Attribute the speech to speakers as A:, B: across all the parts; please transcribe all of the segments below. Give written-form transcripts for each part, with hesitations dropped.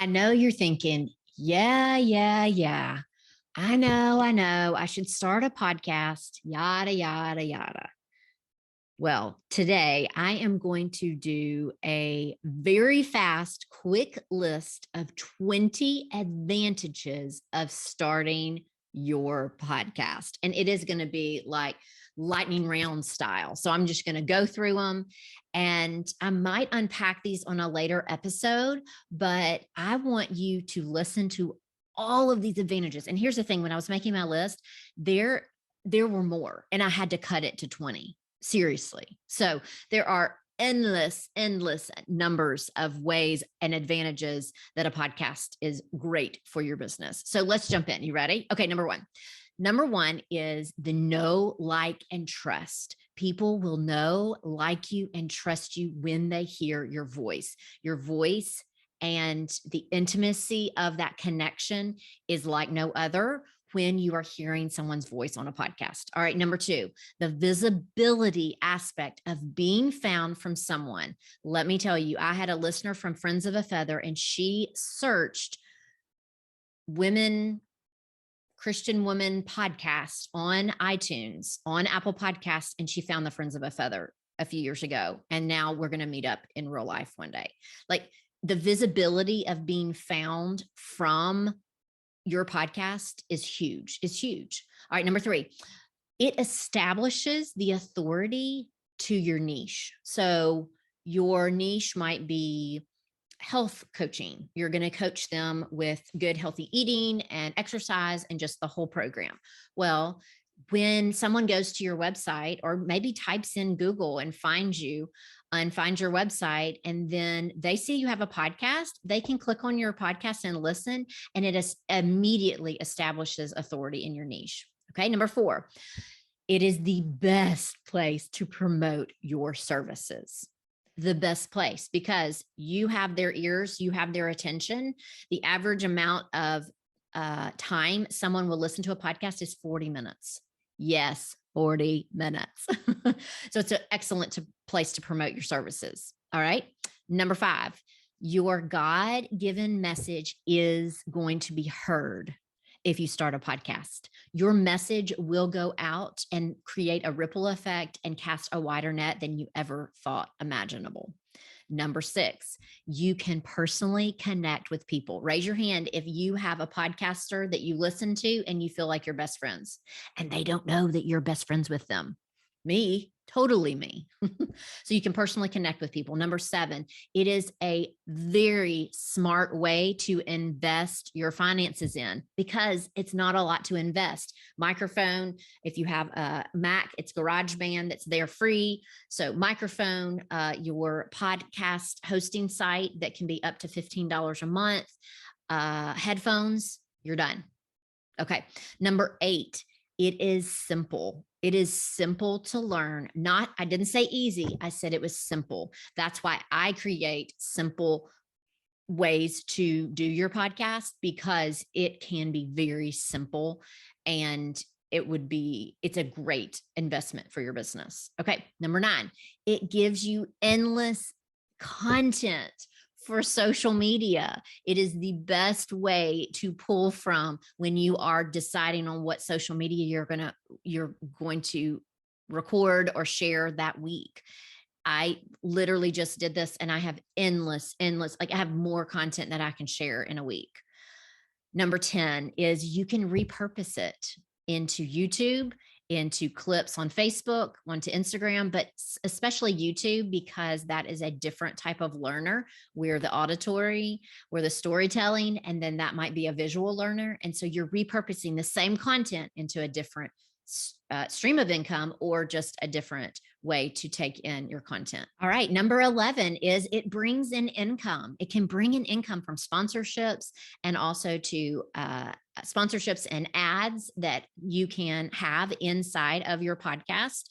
A: I know you're thinking, yeah. I know. I should start a podcast, yada, yada, yada. Well, today I am going to do a very fast, quick list of 20 advantages of starting your podcast. And it is going to be like lightning round style. So I'm just going to go through them and I might unpack these on a later episode, but I want you to listen to all of these advantages. And here's the thing, when I was making my list, there were more and I had to cut it to 20. Seriously. So there are endless numbers of ways and advantages that a podcast is great for your business. So let's jump in. You ready? Okay. Number one is the know, like, and trust. People will know, like you, and trust you when they hear your voice. Your voice and the intimacy of that connection is like no other when you are hearing someone's voice on a podcast. All right. Number two, the visibility aspect of being found from someone. Let me tell you, I had a listener from Friends of a Feather, and she searched Christian women podcast on iTunes, on Apple Podcasts, and she found the Friends of a Feather a few years ago. And now we're going to meet up in real life one day. Like, the visibility of being found from your podcast is huge. It's huge. All right. Number three, it establishes the authority to your niche. So your niche might be health coaching. You're going to coach them with good, healthy eating and exercise and just the whole program. Well, when someone goes to your website or maybe types in Google and finds you and finds your website, and then they see you have a podcast, they can click on your podcast and listen, and it is immediately establishes authority in your niche. Okay. Number four, it is the best place to promote your services. The best place, because you have their ears, you have their attention. The average amount of time someone will listen to a podcast is 40 minutes. Yes, 40 minutes. So it's an excellent place to promote your services. All right. Number five, your God-given message is going to be heard. If you start a podcast, your message will go out and create a ripple effect and cast a wider net than you ever thought imaginable. Number six, you can personally connect with people. Raise your hand if you have a podcaster that you listen to and you feel like you're best friends and they don't know that you're best friends with them. Me, totally me. So you can personally connect with people. Number seven, it is a very smart way to invest your finances in, because it's not a lot to invest. Microphone, if you have a Mac, it's GarageBand that's there free. So microphone, your podcast hosting site that can be up to $15 a month, headphones, you're done. Okay. Number eight, it is simple. It is simple to learn. I didn't say easy. I said it was simple. That's why I create simple ways to do your podcast, because it can be very simple and it's a great investment for your business. Okay. Number nine, it gives you endless content for social media. It is the best way to pull from when you are deciding on what social media you're going to record or share that week. I literally just did this and I have endless, like I have more content that I can share in a week. Number 10 is you can repurpose it into YouTube, into clips on Facebook, onto Instagram, but especially YouTube, because that is a different type of learner. We're the auditory, we're the storytelling, and then that might be a visual learner. And so you're repurposing the same content into a different stream of income, or just a different way to take in your content. All right. Number 11 is it brings in income. It can bring in income from sponsorships, and also to sponsorships and ads that you can have inside of your podcast.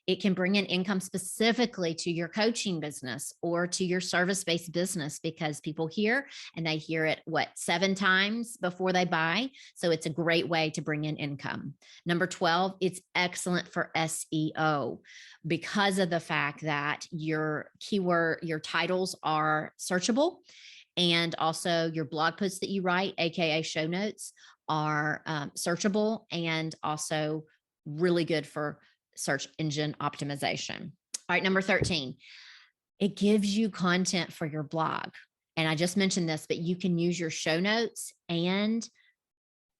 A: It can bring in income specifically to your coaching business or to your service-based business, because people hear and they hear it 7 times before they buy. So it's a great way to bring in income. Number 12, it's excellent for SEO, because of the fact that your titles are searchable And also your blog posts that you write, AKA show notes, are searchable and also really good for search engine optimization. All right, number 13, it gives you content for your blog. And I just mentioned this, but you can use your show notes and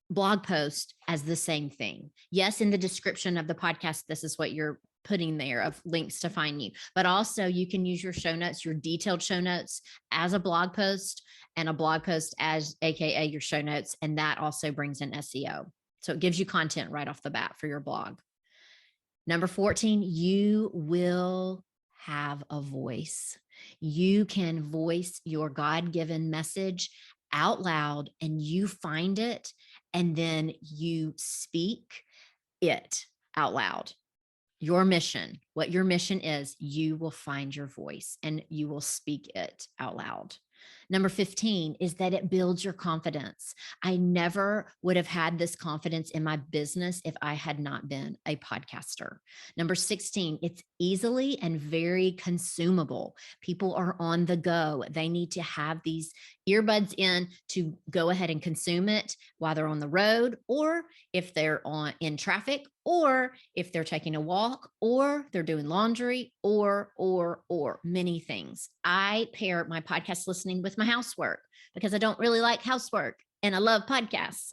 A: blog post as the same thing. Yes, in the description of the podcast, this is what you're putting there of links to find you, but also you can use your show notes, your detailed show notes, as a blog post, and a blog post as AKA your show notes. And that also brings in SEO. So it gives you content right off the bat for your blog. Number 14, you will have a voice. You can voice your God-given message out loud, and you find it, and then you speak it out loud. Your mission, what your mission is, you will find your voice and you will speak it out loud. Number 15 is that it builds your confidence. I never would have had this confidence in my business if I had not been a podcaster. Number 16, it's easily and very consumable. People are on the go. They need to have these earbuds in to go ahead and consume it while they're on the road, or if they're in traffic, or if they're taking a walk, or they're doing laundry, or many things. I pair my podcast listening with my housework because I don't really like housework and I love podcasts.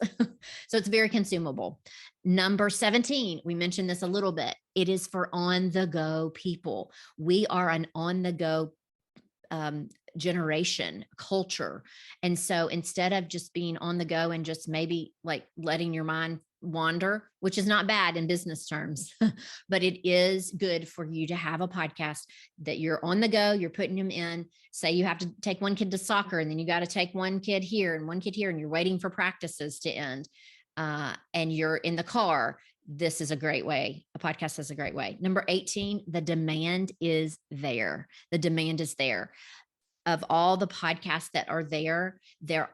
A: So it's very consumable. Number 17, we mentioned this a little bit. It is for on the go people. We are an on the go generation culture. And so instead of just being on the go and just maybe like letting your mind wander, which is not bad in business terms, but it is good for you to have a podcast that you're on the go, you're putting them in. Say you have to take one kid to soccer, and then you got to take one kid here and one kid here, and you're waiting for practices to end, and you're in the car. This is a great way. A podcast is a great way. Number 18, the demand is there. The demand is there. Of all the podcasts that are there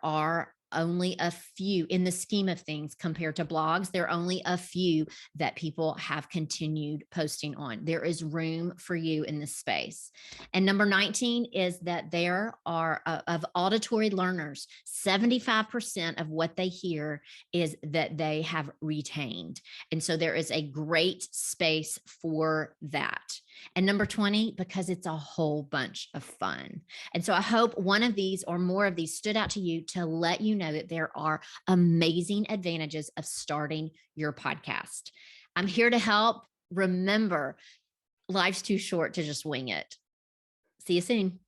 A: are only a few in the scheme of things compared to blogs. There are only a few that people have continued posting on. There is room for you in this space. And number 19 is that there are of auditory learners, 75% of what they hear is that they have retained. And so there is a great space for that. And number 20, because it's a whole bunch of fun. And so I hope one of these or more of these stood out to you to let you know that there are amazing advantages of starting your podcast. I'm here to help. Remember, life's too short to just wing it. See you soon.